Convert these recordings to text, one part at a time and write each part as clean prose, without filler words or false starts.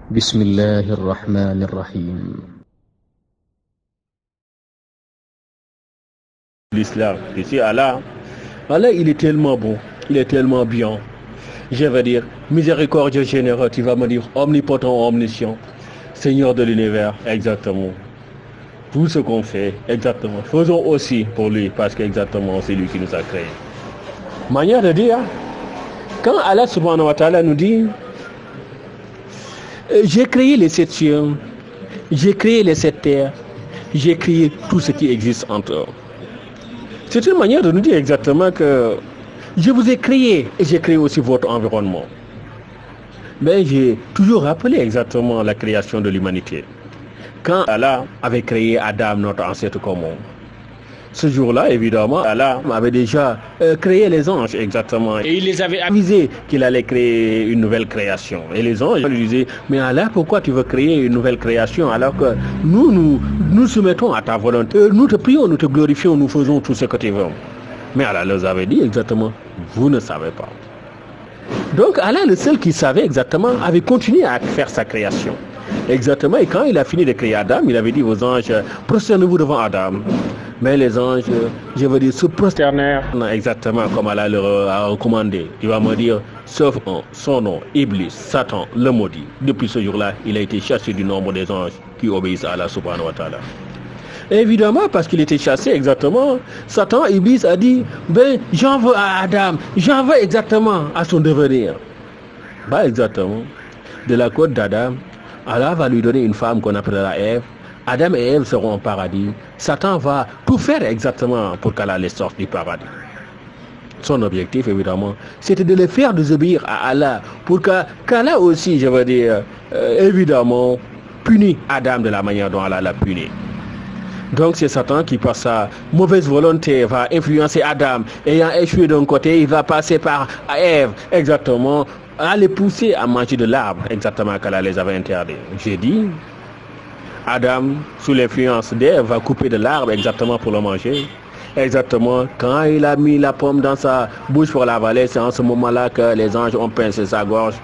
بسم الله الرحمن الرحيم. L'islam, ici Allah, il est tellement bon, il est tellement bien. Je vais dire, miséricordieux, généreux, tu vas me dire, omnipotent, omniscient, Seigneur de l'univers, exactement. Tout ce qu'on fait, exactement. Faisons aussi pour lui, parce qu'exactement, c'est lui qui nous a créés. Manière de dire, quand Allah subhanahu wa ta'ala nous dit, j'ai créé les 7 cieux, j'ai créé les 7 terres, j'ai créé tout ce qui existe entre eux. C'est une manière de nous dire exactement que je vous ai créé et j'ai créé aussi votre environnement. Mais j'ai toujours rappelé exactement la création de l'humanité. Quand Allah avait créé Adam, notre ancêtre commun, ce jour-là, évidemment, Allah avait déjà créé les anges, exactement. Et il les avait avisés qu'il allait créer une nouvelle création. Et les anges lui disaient, mais Allah, pourquoi tu veux créer une nouvelle création alors que nous soumettons à ta volonté. Nous te prions, nous te glorifions, nous faisons tout ce que tu veux. Mais Allah leur avait dit exactement, vous ne savez pas. Donc Allah, le seul qui savait exactement, avait continué à faire sa création. Exactement, et quand il a fini de créer Adam, il avait dit aux anges, prosternez-vous devant Adam. Mais les anges, je veux dire, se prosternèrent exactement comme Allah leur a recommandé. Il va me dire, sauf un, son nom, Iblis, Satan, le maudit. Depuis ce jour-là, il a été chassé du nombre des anges qui obéissent à Allah subhanahu wa ta'ala. Évidemment, parce qu'il était chassé exactement, Satan, Iblis a dit, ben j'en veux à Adam, j'en veux exactement à son devenir. Bah exactement, de la côte d'Adam, Allah va lui donner une femme qu'on appellera Ève. Adam et Ève seront au paradis. Satan va tout faire exactement pour qu'Allah les sorte du paradis. Son objectif, évidemment, c'était de les faire désobéir à Allah pour qu'Allah aussi, je veux dire, évidemment, punit Adam de la manière dont Allah l'a puni. Donc c'est Satan qui, par sa mauvaise volonté, va influencer Adam. Ayant échoué d'un côté, il va passer par Ève, exactement, à les pousser à manger de l'arbre, exactement qu'Allah les avait interdits. J'ai dit, Adam, sous l'influence d'Ève, va couper de l'arbre exactement pour le manger. Exactement, quand il a mis la pomme dans sa bouche pour l'avaler, c'est en ce moment-là que les anges ont pincé sa gorge,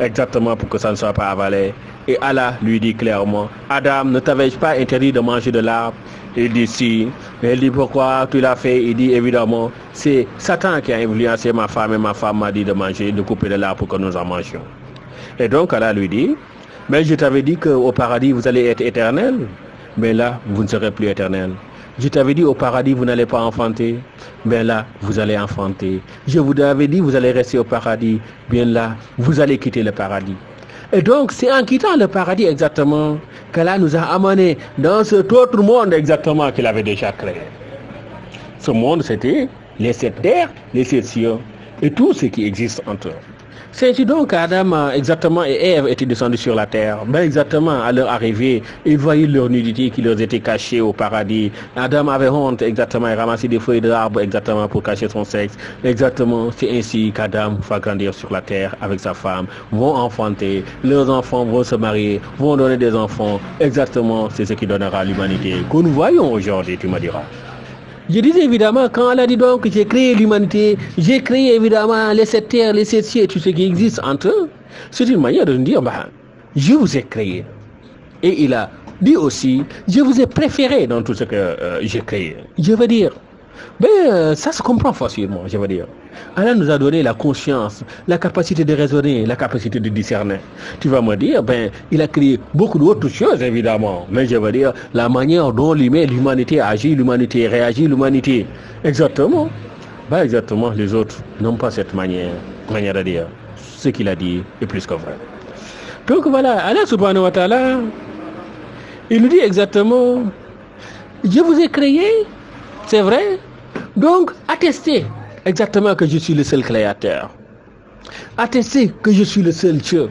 exactement pour que ça ne soit pas avalé. Et Allah lui dit clairement, Adam, ne t'avais-je pas interdit de manger de l'arbre? Il dit si. Il dit pourquoi tu l'as fait? Il dit évidemment, c'est Satan qui a influencé ma femme et ma femme m'a dit de manger, de couper de l'arbre pour que nous en mangions. Et donc Allah lui dit, mais je t'avais dit qu'au paradis vous allez être éternel, mais là vous ne serez plus éternel. Je t'avais dit au paradis vous n'allez pas enfanter, mais là vous allez enfanter. Je vous avais dit vous allez rester au paradis, bien là vous allez quitter le paradis. Et donc c'est en quittant le paradis exactement qu'Allah nous a amenés dans cet autre monde exactement qu'il avait déjà créé. Ce monde c'était les 7 terres, les 7 cieux et tout ce qui existe entre eux. C'est ainsi donc qu'Adam exactement et Ève étaient descendus sur la terre. Ben exactement à leur arrivée, ils voyaient leur nudité qui leur était cachée au paradis. Adam avait honte exactement et ramassé des feuilles d'arbre exactement pour cacher son sexe. Exactement, c'est ainsi qu'Adam va grandir sur la terre avec sa femme, vont enfanter, leurs enfants vont se marier, vont donner des enfants. Exactement, c'est ce qui donnera l'humanité que nous voyons aujourd'hui, tu me diras. Je disais évidemment, quand Allah dit donc j'ai créé l'humanité, j'ai créé évidemment les 7 terres, les 7 cieux, tout ce qui existe entre eux, c'est une manière de nous dire, bah, je vous ai créé. Et il a dit aussi, je vous ai préféré dans tout ce que j'ai créé. Je veux dire, ben, ça se comprend facilement, je veux dire. Allah nous a donné la conscience, la capacité de raisonner, la capacité de discerner. Tu vas me dire, ben, il a créé beaucoup d'autres choses, évidemment. Mais je veux dire, la manière dont l'humanité agit, l'humanité réagit, l'humanité. Exactement. Ben, exactement, les autres n'ont pas cette manière de dire. Ce qu'il a dit est plus que vrai. Donc voilà, Allah subhanahu wa ta'ala, il nous dit exactement, je vous ai créé, c'est vrai. Donc, attestez exactement que je suis le seul créateur. Attestez que je suis le seul Dieu.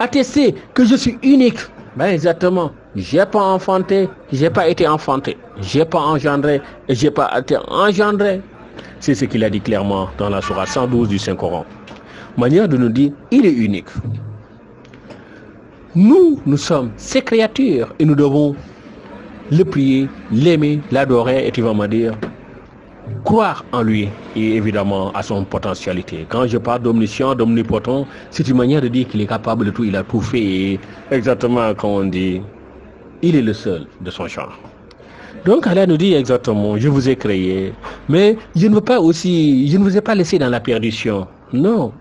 Attestez que je suis unique. Ben exactement. J'ai pas enfanté, j'ai pas été enfanté. J'ai pas engendré et j'ai pas été engendré. C'est ce qu'il a dit clairement dans la sourate 112 du Saint-Coran. Manière de nous dire, il est unique. Nous sommes ses créatures et nous devons le prier, l'aimer, l'adorer et tu vas me dire, croire en lui et évidemment à son potentialité. Quand je parle d'omniscient, d'omnipotent, c'est une manière de dire qu'il est capable de tout, il a tout fait et exactement comme on dit, il est le seul de son genre. Donc Allah nous dit exactement, je vous ai créé, mais je ne vous ai pas laissé dans la perdition. Non.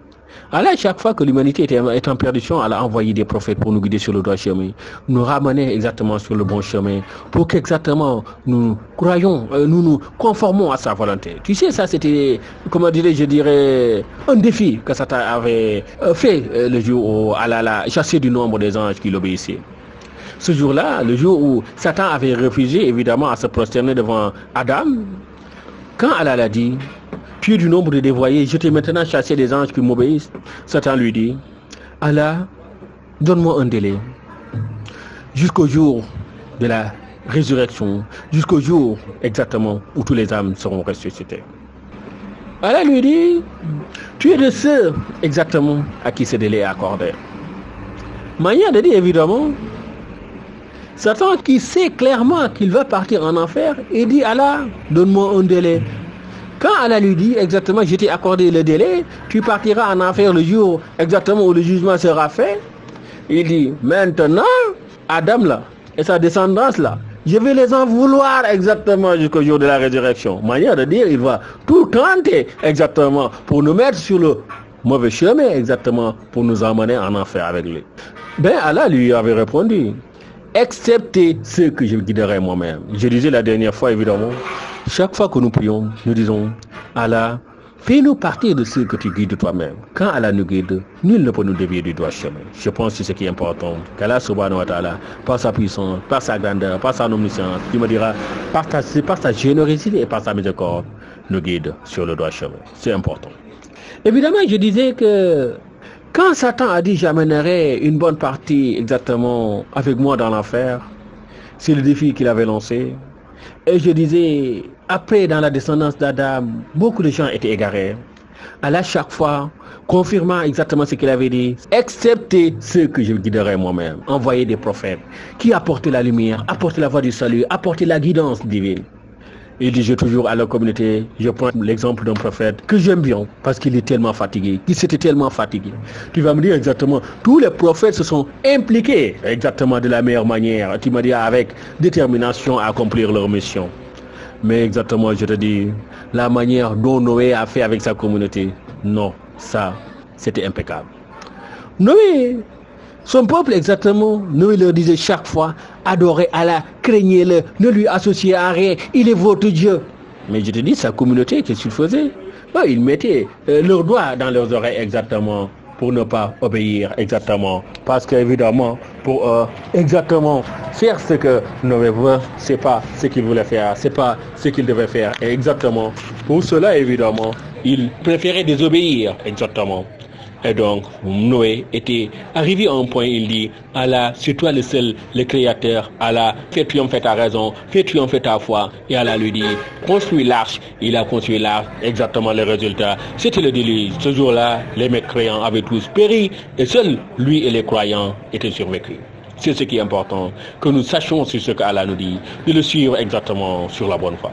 Allah, chaque fois que l'humanité est en perdition, elle a envoyé des prophètes pour nous guider sur le droit chemin, nous ramener exactement sur le bon chemin, pour qu'exactement nous croyons, nous conformons à sa volonté. Tu sais, ça c'était, comment je dirais, un défi que Satan avait fait le jour où Allah l'a chassé du nombre des anges qui l'obéissaient. Ce jour-là, le jour où Satan avait refusé évidemment à se prosterner devant Adam, quand Allah l'a dit, tu es du nombre de dévoyés, je t'ai maintenant chassé des anges qui m'obéissent, Satan lui dit, Allah, donne-moi un délai, jusqu'au jour de la résurrection, jusqu'au jour exactement où tous les âmes seront ressuscitées. Allah lui dit, tu es de ceux exactement à qui ce délai est accordé. Manière de dire évidemment, Satan qui sait clairement qu'il va partir en enfer, il dit Allah, donne-moi un délai. Quand Allah lui dit exactement, je t'ai accordé le délai, tu partiras en enfer le jour exactement où le jugement sera fait, il dit maintenant, Adam là, et sa descendance là, je vais les en vouloir exactement jusqu'au jour de la résurrection. Manière de dire, il va tout tenter exactement pour nous mettre sur le mauvais chemin exactement, pour nous emmener en enfer avec lui. Ben Allah lui avait répondu, excepté ceux que je guiderai moi-même. Je disais la dernière fois évidemment, chaque fois que nous prions, nous disons, Allah, fais-nous partir de ceux que tu guides toi-même. Quand Allah nous guide, nul ne peut nous dévier du droit chemin. Je pense que c'est ce qui est important. Qu'Allah subhanahu wa ta'ala, par sa puissance, par sa grandeur, par sa omniscience, tu me diras, par sa générosité et par sa miséricorde, nous guide sur le droit chemin. C'est important. Évidemment, je disais que quand Satan a dit j'amènerai une bonne partie exactement avec moi dans l'enfer, c'est le défi qu'il avait lancé. Et je disais, après dans la descendance d'Adam, beaucoup de gens étaient égarés. Allah chaque fois, confirmant exactement ce qu'il avait dit, excepté ceux que je guiderai moi-même, envoyer des prophètes qui apportaient la lumière, apportaient la voie du salut, apportaient la guidance divine. Il dit, toujours à la communauté, je prends l'exemple d'un prophète que j'aime bien parce qu'il est tellement fatigué, qu'il s'était tellement fatigué. Tu vas me dire exactement, tous les prophètes se sont impliqués exactement de la meilleure manière. Tu m'as dit avec détermination à accomplir leur mission. Mais exactement, je te dis, la manière dont Noé a fait avec sa communauté, non, ça, c'était impeccable. Noé, son peuple exactement, Noé leur disait chaque fois, adorez Allah, craignez-le, ne lui associez à rien, il est votre Dieu. Mais je te dis, sa communauté, qu'est-ce qu'il faisait? Ils mettaient leurs doigts dans leurs oreilles exactement pour ne pas obéir exactement. Parce qu'évidemment, pour exactement faire ce que Noé veut, c'est pas ce qu'il voulait faire, c'est pas ce qu'il devait faire. Et exactement, pour cela évidemment, il préférait désobéir exactement. Et donc, Noé était arrivé à un point, il dit, Allah, c'est toi le seul, le créateur, Allah, fais triompher ta raison, fais triompher ta foi. Et Allah lui dit, construis l'arche. Il a construit l'arche, exactement le résultat. C'était le déluge. Ce jour-là, les mécréants avaient tous péri, et seuls lui et les croyants étaient survécus. C'est ce qui est important, que nous sachions sur ce qu'Allah nous dit, de le suivre exactement sur la bonne voie.